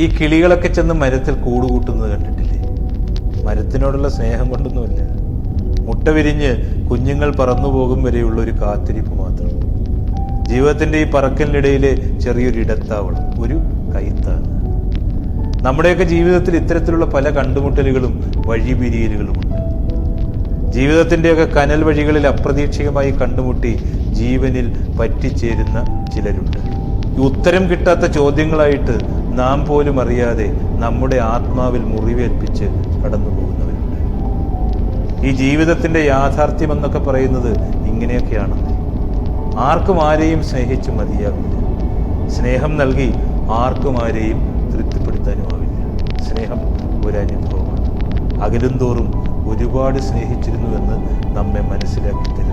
ഈ കിളികളൊക്കെ ചെന്ന് മരത്തിൽ കൂടുകൂട്ടുന്നത് കണ്ടിട്ടില്ലേ? മരത്തിനോടുള്ള സ്നേഹം കൊണ്ടൊന്നുമില്ല, മുട്ട വിരിഞ്ഞ് കുഞ്ഞുങ്ങൾ പറന്നു പോകും വരെയുള്ള ഒരു കാത്തിരിപ്പ് മാത്രം. ജീവിതത്തിന്റെ ഈ പറക്കലിനിടയിലെ ചെറിയൊരു ഇടത്താവളം, ഒരു കൈത്താങ്. നമ്മുടെയൊക്കെ ജീവിതത്തിൽ ഇത്തരത്തിലുള്ള പല കണ്ടുമുട്ടലുകളും വഴിപിരിയലുകളുമുണ്ട്. ജീവിതത്തിൻ്റെയൊക്കെ കനൽ വഴികളിൽ അപ്രതീക്ഷിതമായി കണ്ടുമുട്ടി ജീവനിൽ പറ്റിച്ചേരുന്ന ചിലരുണ്ട്. ഈ ഉത്തരം കിട്ടാത്ത ചോദ്യങ്ങളായിട്ട് നാം പോലും അറിയാതെ നമ്മുടെ ആത്മാവിൽ മുറിവേൽപ്പിച്ച് കടന്നു പോകുന്നവരുണ്ട്. ഈ ജീവിതത്തിന്റെ യാഥാർത്ഥ്യം എന്നൊക്കെ പറയുന്നത് ഇങ്ങനെയൊക്കെയാണ്. ആർക്കും ആരെയും സ്നേഹിച്ച് മതിയാവില്ല. സ്നേഹം നൽകി ആർക്കും ആരെയും തൃപ്തിപ്പെടുത്താനുമാവില്ല. സ്നേഹം ഒരനുഭവമാണ്. അകലുംതോറും ഒരുപാട് സ്നേഹിച്ചിരുന്നുവെന്ന് നമ്മെ മനസ്സിലാക്കി തരും.